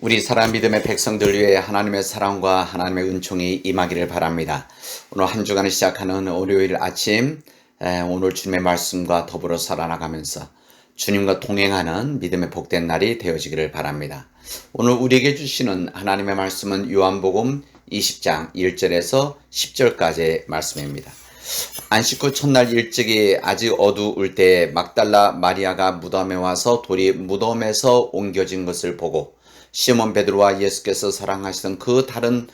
우리 사랑 믿음의 백성들 위해 하나님의 사랑과 하나님의 은총이 임하기를 바랍니다. 오늘 한 주간을 시작하는 월요일 아침, 오늘 주님의 말씀과 더불어 살아나가면서 주님과 동행하는 믿음의 복된 날이 되어지기를 바랍니다. 오늘 우리에게 주시는 하나님의 말씀은 요한복음 20장 1절에서 10절까지의 말씀입니다. 안식 후 첫날 일찍이 아직 어두울 때 막달라 마리아가 무덤에 와서 돌이 무덤에서 옮겨진 것을 보고 시몬 베드로와 예수께서 사랑하시던 그 다른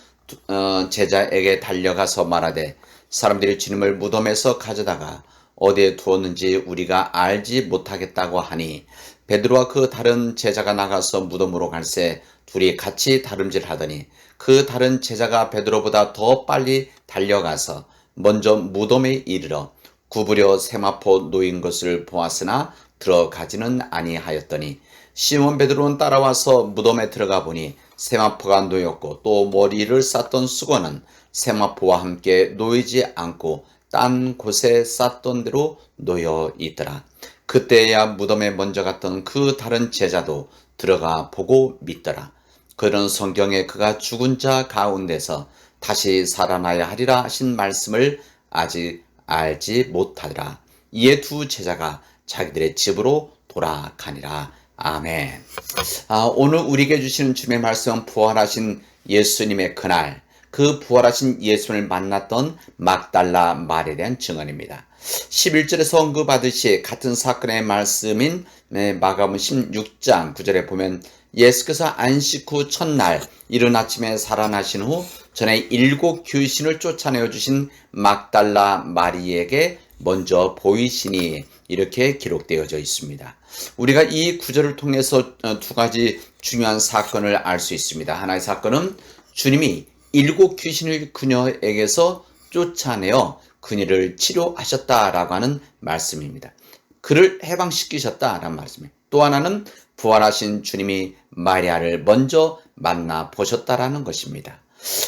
제자에게 달려가서 말하되 사람들이 주님을 무덤에서 가져다가 어디에 두었는지 우리가 알지 못하겠다고 하니 베드로와 그 다른 제자가 나가서 무덤으로 갈새 둘이 같이 다름질하더니 그 다른 제자가 베드로보다 더 빨리 달려가서 먼저 무덤에 이르러 구부려 세마포 놓인 것을 보았으나 들어가지는 아니하였더니 시몬 베드로는 따라와서 무덤에 들어가 보니 세마포가 놓였고 또 머리를 쌌던 수건은 세마포와 함께 놓이지 않고 딴 곳에 쌌던 대로 놓여 있더라. 그때야 무덤에 먼저 갔던 그 다른 제자도 들어가 보고 믿더라. 그런 성경에 그가 죽은 자 가운데서 다시 살아나야 하리라 하신 말씀을 아직 알지 못하더라. 이에 두 제자가 자기들의 집으로 돌아가니라. 아멘. 오늘 우리에게 주시는 주님의 말씀은 부활하신 예수님의 그날, 그 부활하신 예수님을 만났던 막달라 마리아에 대한 증언입니다. 11절에서 언급하듯이 같은 사건의 말씀인 마가복음 16장 9절에 보면 예수께서 안식 후 첫날 이른 아침에 살아나신 후 전에 7 귀신을 쫓아내어 주신 막달라 마리에게 먼저 보이시니 이렇게 기록되어져 있습니다. 우리가 이 구절을 통해서 두 가지 중요한 사건을 알 수 있습니다. 하나의 사건은 주님이 7 귀신을 그녀에게서 쫓아내어 그녀를 치료하셨다라고 하는 말씀입니다. 그를 해방시키셨다라는 말씀입니다. 또 하나는 부활하신 주님이 마리아를 먼저 만나보셨다라는 것입니다.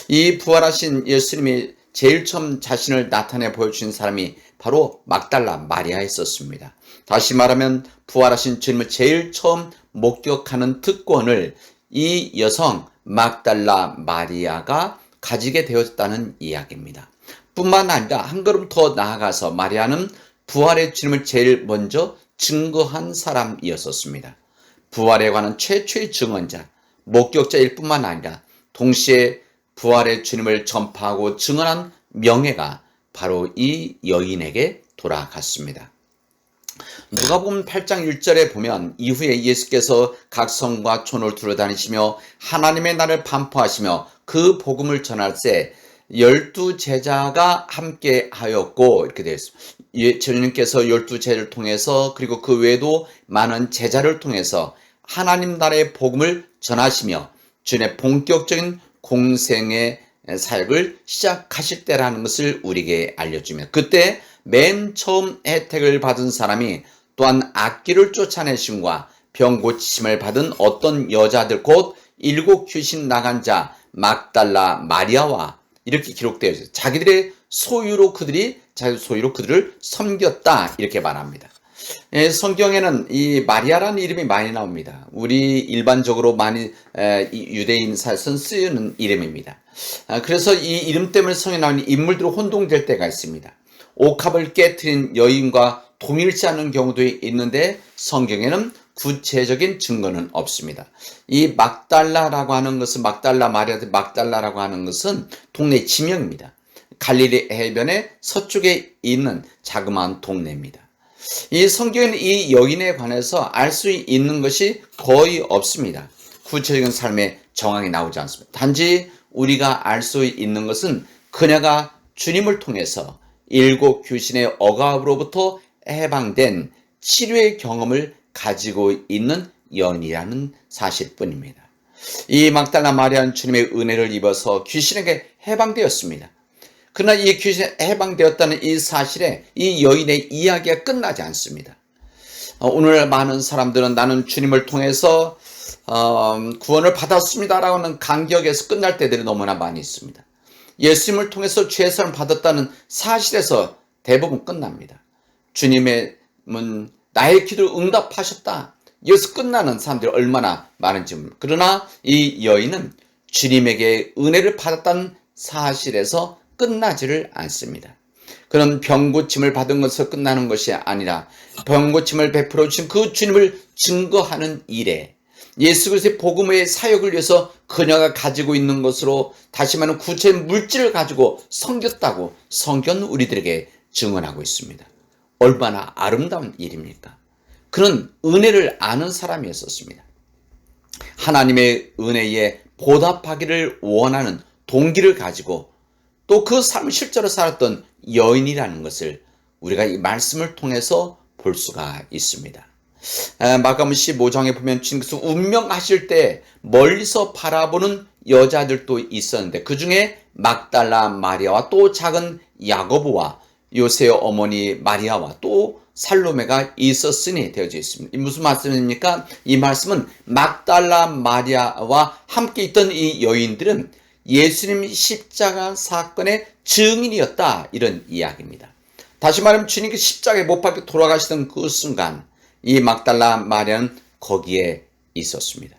이 부활하신 예수님이 제일 처음 자신을 나타내 보여주신 사람이 바로 막달라 마리아였었습니다. 다시 말하면 부활하신 주님을 제일 처음 목격하는 특권을 이 여성 막달라 마리아가 가지게 되었다는 이야기입니다. 뿐만 아니라 한 걸음 더 나아가서 마리아는 부활의 주님을 제일 먼저 증거한 사람이었었습니다. 부활에 관한 최초의 증언자, 목격자일 뿐만 아니라 동시에 부활의 주님을 전파하고 증언한 명예가 바로 이 여인에게 돌아갔습니다. 누가복음 8장 1절에 보면 이후에 예수께서 각 성과 촌을 두루다니시며 하나님의 나라를 반포하시며 그 복음을 전할 때 12 제자가 함께 하였고 이렇게 되어 있습니다. 주님께서 12 제자를 통해서 그리고 그 외에도 많은 제자를 통해서 하나님 나라의 복음을 전하시며 주님의 본격적인 공생의 사역을 시작하실 때라는 것을 우리에게 알려주며 그때 맨 처음 혜택을 받은 사람이 또한 악귀를 쫓아내심과 병 고치심을 받은 어떤 여자들 곧 7 귀신 나간 자 막달라 마리아와 이렇게 기록되어 있어요. 자기들의 소유로 그들을 섬겼다 이렇게 말합니다. 성경에는 이 마리아라는 이름이 많이 나옵니다. 우리 일반적으로 많이 유대인 사에서는 쓰이는 이름입니다. 그래서 이 이름 때문에 성에 나오는 인물들이 혼동될 때가 있습니다. 옥합을 깨트린 여인과 동일치 않은 경우도 있는데 성경에는 구체적인 증거는 없습니다. 이 막달라라고 하는 것은 막달라 마리아 막달라라고 하는 것은 동네 지명입니다. 갈릴리 해변의 서쪽에 있는 자그마한 동네입니다. 이 성경에는 이 여인에 관해서 알 수 있는 것이 거의 없습니다. 구체적인 삶의 정황이 나오지 않습니다. 단지 우리가 알 수 있는 것은 그녀가 주님을 통해서 7 귀신의 억압으로부터 해방된 치료의 경험을 가지고 있는 여인이라는 사실뿐입니다. 이 막달라 마리아는 주님의 은혜를 입어서 귀신에게 해방되었습니다. 그러나 이 귀신에 해방되었다는 이 사실에 이 여인의 이야기가 끝나지 않습니다. 오늘 많은 사람들은 나는 주님을 통해서 구원을 받았습니다라고 하는 간격에서 끝날 때들이 너무나 많이 있습니다. 예수님을 통해서 죄사함을 받았다는 사실에서 대부분 끝납니다. 주님의 나의 기도를 응답하셨다. 여기서 끝나는 사람들이 얼마나 많은지 모릅니다. 그러나 이 여인은 주님에게 은혜를 받았다는 사실에서 끝나지를 않습니다. 그는 병고침을 받은 것에서 끝나는 것이 아니라 병고침을 베풀어 주신 그 주님을 증거하는 일에 예수 그리스도의 복음의 사역을 위해서 그녀가 가지고 있는 것으로 다시 말하면 구체적인 물질을 가지고 섬겼다고 성경은 우리들에게 증언하고 있습니다. 얼마나 아름다운 일입니까? 그는 은혜를 아는 사람이었습니다. 하나님의 은혜에 보답하기를 원하는 동기를 가지고 또 그 삶을 실제로 살았던 여인이라는 것을 우리가 이 말씀을 통해서 볼 수가 있습니다. 마가복음 15장에 보면 주님께서 운명하실 때 멀리서 바라보는 여자들도 있었는데 그 중에 막달라 마리아와 또 작은 야고보와 요새의 어머니 마리아와 또 살로메가 있었으니 되어져 있습니다. 무슨 말씀입니까? 이 말씀은 막달라 마리아와 함께 있던 이 여인들은 예수님 십자가 사건의 증인이었다, 이런 이야기입니다. 다시 말하면 주님께 십자가에 못 박혀 돌아가시던 그 순간 이 막달라 마리아는 거기에 있었습니다.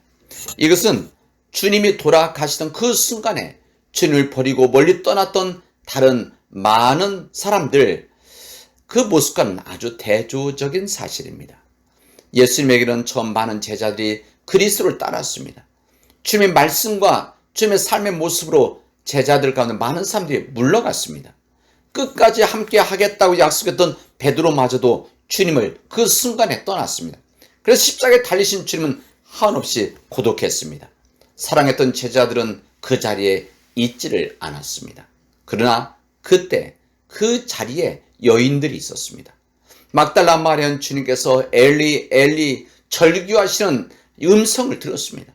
이것은 주님이 돌아가시던 그 순간에 주님을 버리고 멀리 떠났던 다른 많은 사람들, 그 모습과는 아주 대조적인 사실입니다. 예수님에게는 처음 많은 제자들이 그리스도를 따랐습니다. 주님의 말씀과 주님의 삶의 모습으로 제자들 가운데 많은 사람들이 물러갔습니다. 끝까지 함께 하겠다고 약속했던 베드로마저도 주님을 그 순간에 떠났습니다. 그래서 십자가에 달리신 주님은 한없이 고독했습니다. 사랑했던 제자들은 그 자리에 있지를 않았습니다. 그러나 그때 그 자리에 여인들이 있었습니다. 막달라 마리아는 주님께서 엘리 엘리 절규하시는 음성을 들었습니다.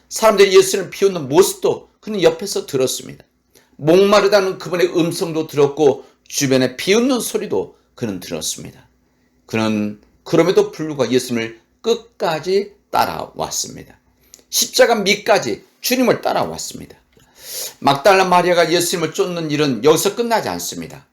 사람들이 예수를 비웃는 모습도 그는 옆에서 들었습니다. 목마르다는 그분의 음성도 들었고 주변에 비웃는 소리도 그는 들었습니다. 그는 그럼에도 불구하고 예수님을 끝까지 따라왔습니다. 십자가 밑까지 주님을 따라왔습니다. 막달라 마리아가 예수님을 쫓는 일은 여기서 끝나지 않습니다.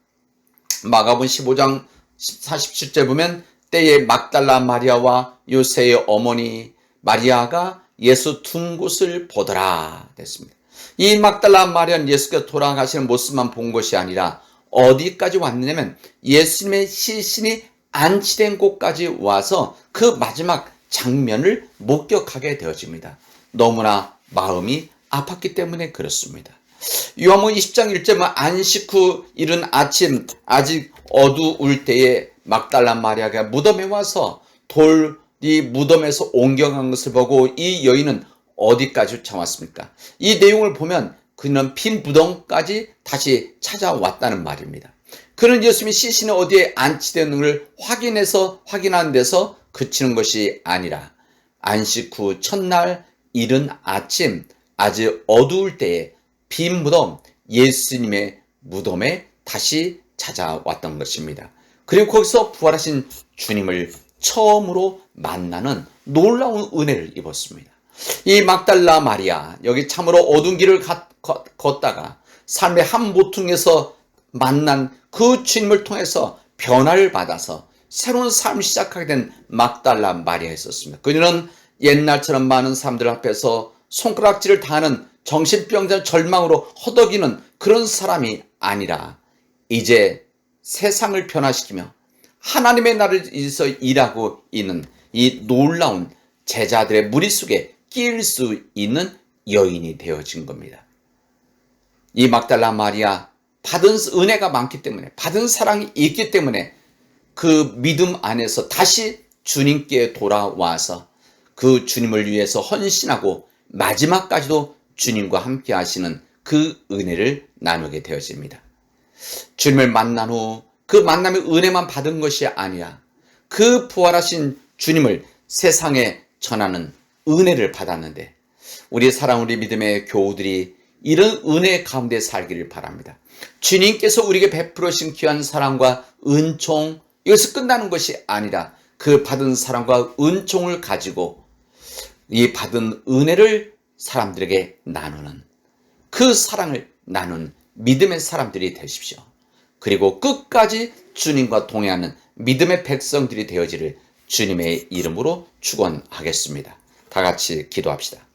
마가복음 15장 47절 보면 때에 막달라 마리아와 요새의 어머니 마리아가 예수 둔 곳을 보더라 됐습니다. 이 막달라 마리아는 예수께서 돌아가시는 모습만 본 것이 아니라 어디까지 왔느냐면 예수님의 시신이 안치된 곳까지 와서 그 마지막 장면을 목격하게 되어집니다. 너무나 마음이 아팠기 때문에 그렇습니다. 요한복음 20장 1절은 안식 후 이른 아침 아직 어두울 때에 막달라 마리아가 무덤에 와서 돌이 무덤에서 옮겨간 것을 보고 이 여인은 어디까지 참았습니까? 이 내용을 보면 그는 빈 무덤까지 다시 찾아왔다는 말입니다. 그는 예수님의 시신이 어디에 안치되는 것을 확인하는 데서 그치는 것이 아니라 안식 후 첫날 이른 아침 아직 어두울 때에 빈 무덤 예수님의 무덤에 다시 찾아왔던 것입니다. 그리고 거기서 부활하신 주님을 처음으로 만나는 놀라운 은혜를 입었습니다. 이 막달라 마리아, 여기 참으로 어두운 길을 걷다가 삶의 한 모퉁이에서 만난 그 주님을 통해서 변화를 받아서 새로운 삶을 시작하게 된 막달라 마리아였었습니다. 그녀는 옛날처럼 많은 사람들 앞에서 손가락질을 당하는 정신병자 절망으로 허덕이는 그런 사람이 아니라 이제 세상을 변화시키며 하나님의 나라를 위해서 일하고 있는 이 놀라운 제자들의 무리 속에 끼일 수 있는 여인이 되어진 겁니다. 이 막달라 마리아, 받은 은혜가 많기 때문에, 받은 사랑이 있기 때문에 그 믿음 안에서 다시 주님께 돌아와서 그 주님을 위해서 헌신하고 마지막까지도 주님과 함께 하시는 그 은혜를 나누게 되어집니다. 주님을 만난 후 그 만남의 은혜만 받은 것이 아니라 그 부활하신 주님을 세상에 전하는 은혜를 받았는데, 우리 사랑, 우리 믿음의 교우들이 이런 은혜 가운데 살기를 바랍니다. 주님께서 우리에게 베풀으신 귀한 사랑과 은총, 이것이 끝나는 것이 아니라 그 받은 사랑과 은총을 가지고 이 받은 은혜를 사람들에게 나누는, 그 사랑을 나눈 믿음의 사람들이 되십시오. 그리고 끝까지 주님과 동행하는 믿음의 백성들이 되어지를 주님의 이름으로 축원하겠습니다. 다 같이 기도합시다.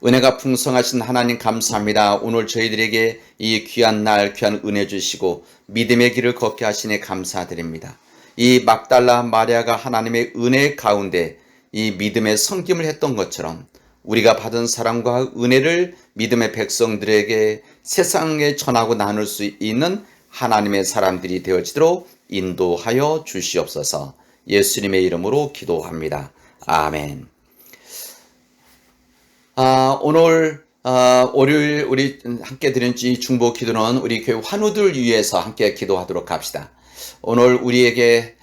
은혜가 풍성하신 하나님 감사합니다. 오늘 저희들에게 이 귀한 날 귀한 은혜 주시고 믿음의 길을 걷게 하시니 감사드립니다. 이 막달라 마리아가 하나님의 은혜 가운데 이 믿음의 섬김을 했던 것처럼 우리가 받은 사랑과 은혜를 믿음의 백성들에게 세상에 전하고 나눌 수 있는 하나님의 사람들이 되어지도록 인도하여 주시옵소서. 예수님의 이름으로 기도합니다. 아멘. 오늘 월요일 우리 함께 드린 이 중보 기도는 우리 교회 환우들 위해서 함께 기도하도록 합시다. 오늘 우리에게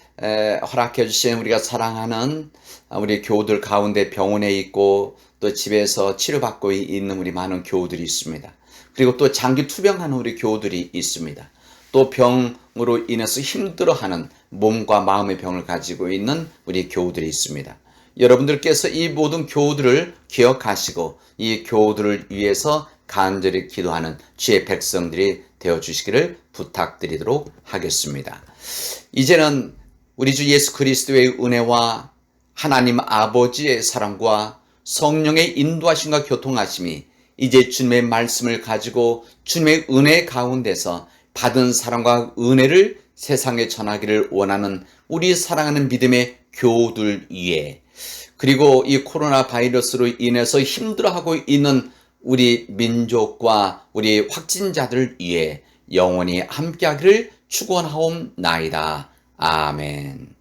허락해 주신 우리가 사랑하는 우리 교우들 가운데 병원에 있고 또 집에서 치료받고 있는 우리 많은 교우들이 있습니다. 그리고 또 장기 투병하는 우리 교우들이 있습니다. 또 병으로 인해서 힘들어하는 몸과 마음의 병을 가지고 있는 우리 교우들이 있습니다. 여러분들께서 이 모든 교우들을 기억하시고 이 교우들을 위해서 간절히 기도하는 주의 백성들이 되어주시기를 부탁드리도록 하겠습니다. 이제는 우리 주 예수 그리스도의 은혜와 하나님 아버지의 사랑과 성령의 인도하심과 교통하심이 이제 주님의 말씀을 가지고 주님의 은혜 가운데서 받은 사랑과 은혜를 세상에 전하기를 원하는 우리 사랑하는 믿음의 교우들 위에, 그리고 이 코로나 바이러스로 인해서 힘들어하고 있는 우리 민족과 우리 확진자들 위해 영원히 함께하기를 축원하옵나이다. 아멘.